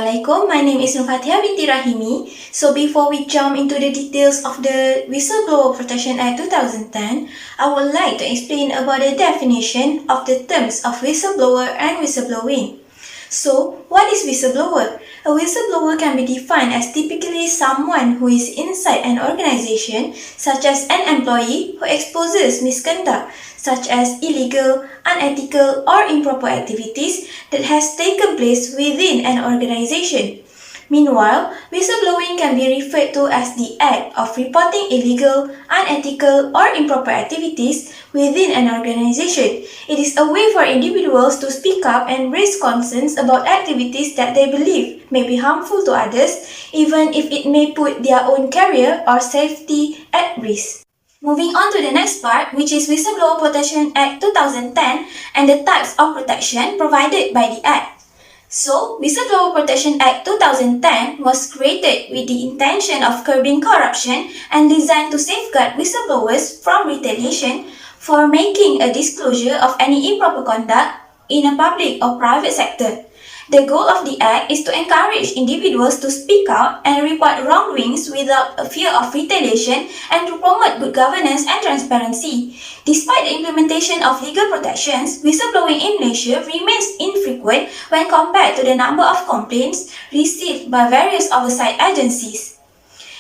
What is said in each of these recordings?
Assalamualaikum, my name is Nurfatia binti Rahimi. So before we jump into the details of the Whistleblower Protection Act 2010, I would like to explain about the definition of the terms of whistleblower and whistleblowing. So, what is whistleblower? A whistleblower can be defined as typically someone who is inside an organization, such as an employee who exposes misconduct, such as illegal, unethical, or improper activities that has taken place within an organization. Meanwhile, whistleblowing can be referred to as the act of reporting illegal, unethical, or improper activities within an organization. It is a way for individuals to speak up and raise concerns about activities that they believe may be harmful to others, even if it may put their own career or safety at risk. Moving on to the next part, which is Whistleblower Protection Act 2010 and the types of protection provided by the Act. So, Whistleblower Protection Act 2010 was created with the intention of curbing corruption and designed to safeguard whistleblowers from retaliation for making a disclosure of any improper conduct in a public or private sector. The goal of the Act is to encourage individuals to speak out and report wrongdoings without a fear of retaliation and to promote good governance and transparency. Despite the implementation of legal protections, whistleblowing in Malaysia remains infrequent when compared to the number of complaints received by various oversight agencies.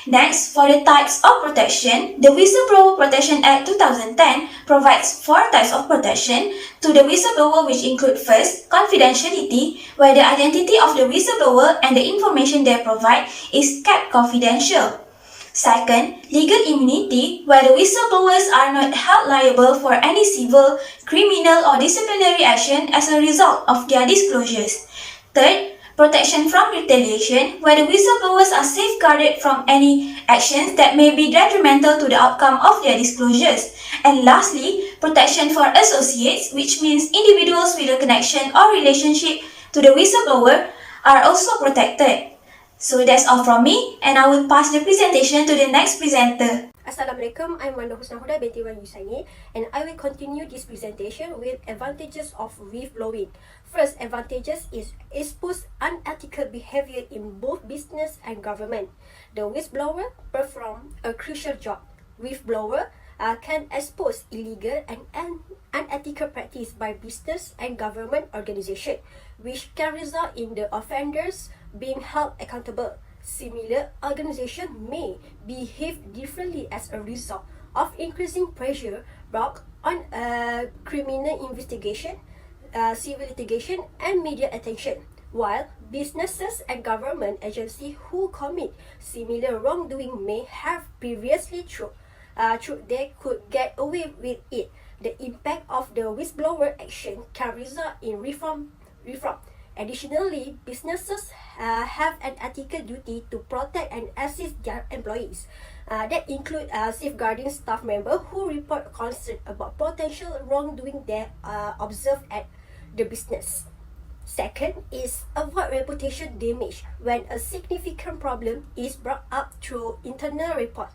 Next, for the types of protection, the Whistleblower Protection Act 2010 provides 4 types of protection to the whistleblower, which include first, confidentiality, where the identity of the whistleblower and the information they provide is kept confidential. Second, legal immunity, where the whistleblowers are not held liable for any civil, criminal, or disciplinary action as a result of their disclosures. Third, protection from retaliation, where the whistleblowers are safeguarded from any actions that may be detrimental to the outcome of their disclosures. And lastly, protection for associates, which means individuals with a connection or relationship to the whistleblower are also protected. So that's all from me, and I will pass the presentation to the next presenter. Assalamualaikum, I'm Wanda Husna Huda binti Wan Yusaini, and I will continue this presentation with advantages of whistleblowing. First advantages is expose unethical behavior in both business and government. The whistleblower perform a crucial job. Whistleblower can expose illegal and unethical practice by business and government organization, which can result in the offenders being held accountable. Similar organizations may behave differently as a result of increasing pressure brought on criminal investigation, civil litigation, and media attention, while businesses and government agencies who commit similar wrongdoing may have previously thought they could get away with it. The impact of the whistleblower action can result in reform. Additionally, businesses have an ethical duty to protect and assist their employees. That include safeguarding staff members who report concern about potential wrongdoing they observe at the business. Second is avoid reputation damage. When a significant problem is brought up through internal report,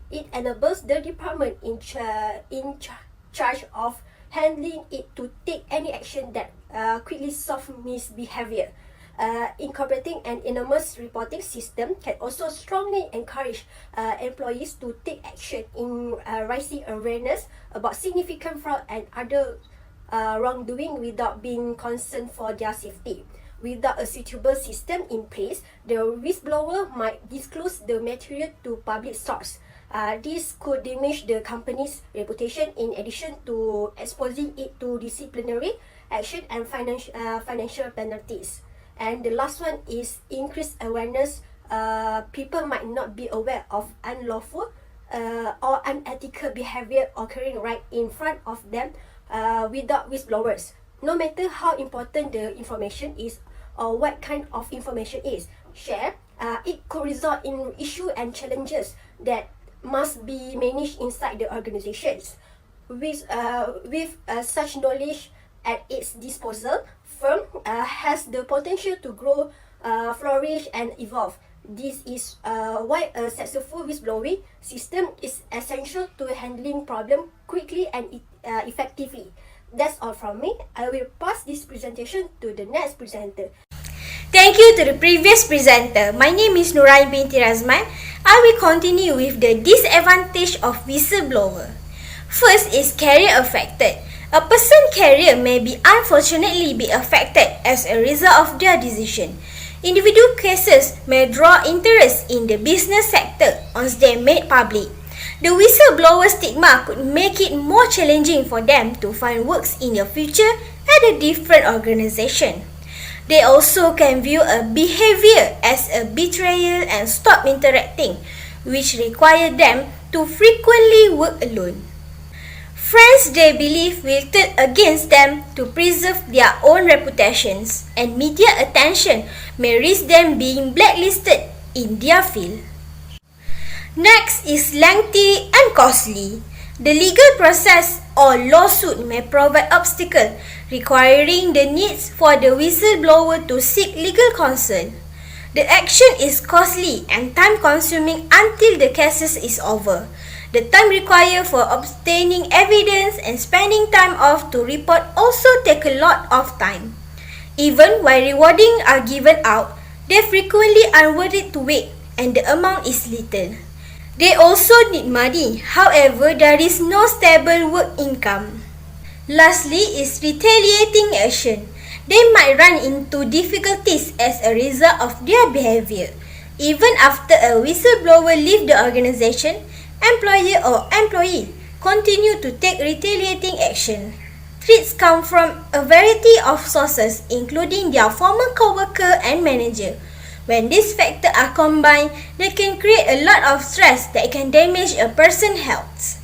it enables the department in charge of handling it to take any action that quickly solve misbehavior. Incorporating an anonymous reporting system can also strongly encourage employees to take action in raising awareness about significant fraud and other wrongdoing without being concerned for their safety. Without a suitable system in place, the whistleblower might disclose the material to public source. This could damage the company's reputation in addition to exposing it to disciplinary action and financial penalties. And the last one is increased awareness. People might not be aware of unlawful or unethical behavior occurring right in front of them without whistleblowers. No matter how important the information is or what kind of information is shared, it could result in issues and challenges that must be managed inside the organizations. With such knowledge at its disposal, firm has the potential to grow, flourish, and evolve. This is why a successful whistleblowing system is essential to handling problems quickly and effectively. That's all from me. I will pass this presentation to the next presenter. Thank you to the previous presenter. My name is Nurai binti Razman. I will continue with the disadvantage of whistleblower. First is career affected. A person's career may unfortunately be affected as a result of their decision. Individual cases may draw interest in the business sector once they are made public. The whistleblower stigma could make it more challenging for them to find works in the future at a different organization. They also can view a behavior as a betrayal and stop interacting, which require them to frequently work alone. Friends they believe will turn against them to preserve their own reputations, and media attention may risk them being blacklisted in their field. Next is lengthy and costly. The legal process or lawsuit may provide obstacles, requiring the needs for the whistleblower to seek legal counsel. The action is costly and time-consuming until the case is over. The time required for obtaining evidence and spending time off to report also take a lot of time. Even while rewarding are given out, they frequently are worried to wait and the amount is little. They also need money, however there is no stable work income. Lastly is retaliating action. They might run into difficulties as a result of their behavior. Even after a whistleblower leaves the organization, employer or employee continue to take retaliating action. Threats come from a variety of sources including their former co-worker and manager. When these factors are combined, they can create a lot of stress that can damage a person's health.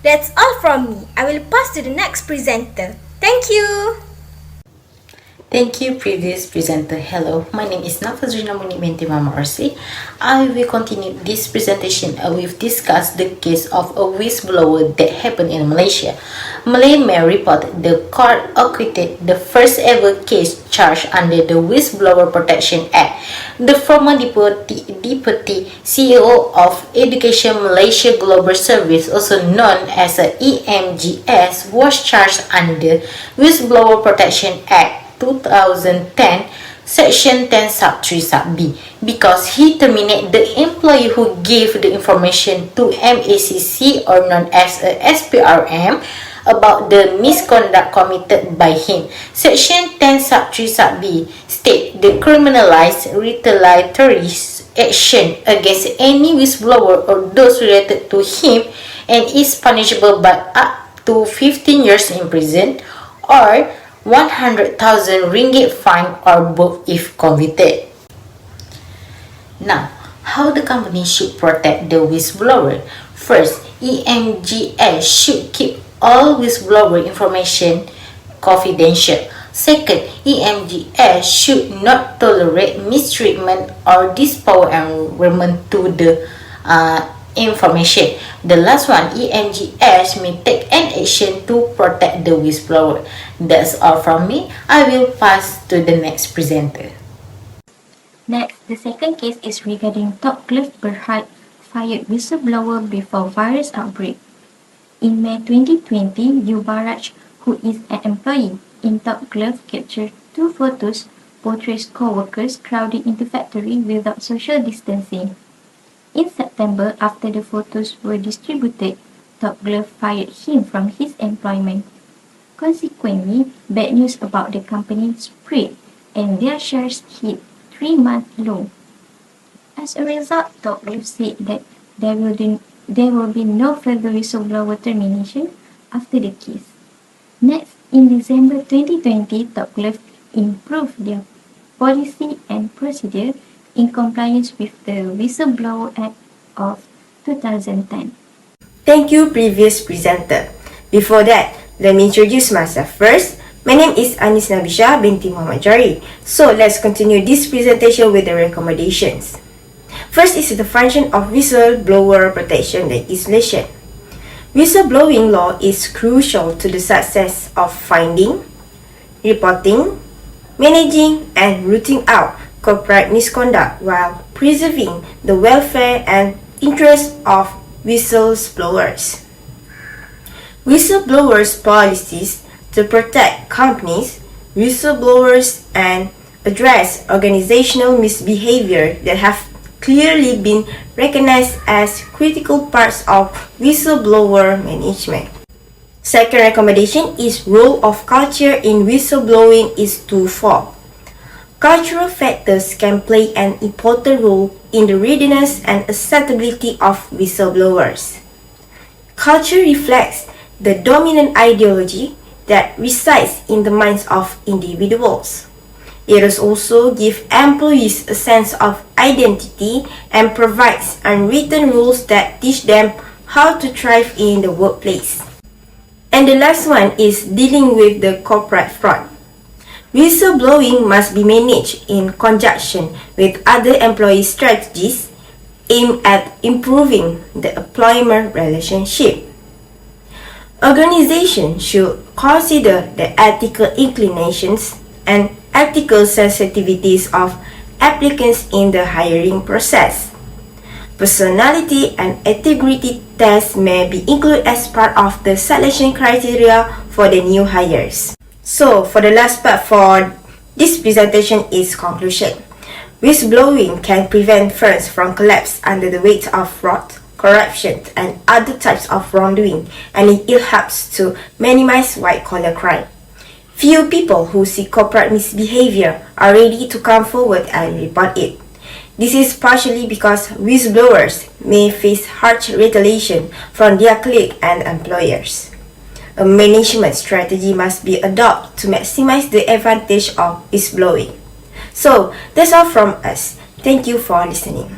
That's all from me. I will pass to the next presenter. Thank you. Thank you, previous presenter. Hello, my name is Nafazrina Muni binti Mama Orsi. I will continue this presentation. We've discussed the case of a whistleblower that happened in Malaysia. Malay Mail reported the court acquitted the first ever case charged under the Whistleblower Protection Act. The former deputy CEO of Education Malaysia Global Service, also known as EMGS, was charged under Whistleblower Protection Act 2010 Section 10 Sub 3 Sub B because he terminated the employee who gave the information to MACC, or known as a SPRM, about the misconduct committed by him. Section 10 Sub 3 Sub B state the criminalized retaliatory action against any whistleblower or those related to him and is punishable by up to 15 years in prison or 100,000 ringgit fine or both if convicted. Now, how the company should protect the whistleblower? First, EMGS should keep all whistleblower information confidential. Second, EMGS should not tolerate mistreatment or dispowerment to the information. The last one, EMGS may take an action to protect the whistleblower. That's all from me. I will pass to the next presenter. Next, the second case is regarding Top Glove Berhad fired whistleblower before virus outbreak. In May 2020, Yubaraj, who is an employee in Top Glove, captured two photos portrays co-workers crowding into factory without social distancing. In September, after the photos were distributed, Top Glove fired him from his employment. Consequently, bad news about the company spread and their shares hit 3-month low. As a result, Top Glove said that there will be no further whistleblower termination after the case. Next, in December 2020, Top Glove improved their policy and procedure in compliance with the Whistleblower Act of 2010. Thank you, previous presenter. Before that, let me introduce myself first. My name is Anis Nabisha binti Muhammad Jari. So let's continue this presentation with the recommendations. First is the function of whistleblower protection legislation. Whistleblowing law is crucial to the success of finding, reporting, managing, and rooting out corporate misconduct while preserving the welfare and interests of whistleblowers. Whistleblowers' policies to protect companies, whistleblowers, and address organizational misbehavior that have clearly been recognized as critical parts of whistleblower management. Second recommendation is role of culture in whistleblowing is twofold. Cultural factors can play an important role in the readiness and acceptability of whistleblowers. Culture reflects the dominant ideology that resides in the minds of individuals. It also gives employees a sense of identity and provides unwritten rules that teach them how to thrive in the workplace. And the last one is dealing with the corporate fraud. Whistleblowing must be managed in conjunction with other employee strategies aimed at improving the employment relationship. Organizations should consider the ethical inclinations and ethical sensitivities of applicants in the hiring process. Personality and integrity tests may be included as part of the selection criteria for the new hires. So, for the last part for this presentation is conclusion. Whistleblowing can prevent firms from collapse under the weight of fraud, corruption, and other types of wrongdoing, and it helps to minimize white-collar crime. Few people who see corporate misbehavior are ready to come forward and report it. This is partially because whistleblowers may face harsh retaliation from their colleagues and employers. A management strategy must be adopted to maximize the advantage of whistleblowing. So, that's all from us. Thank you for listening.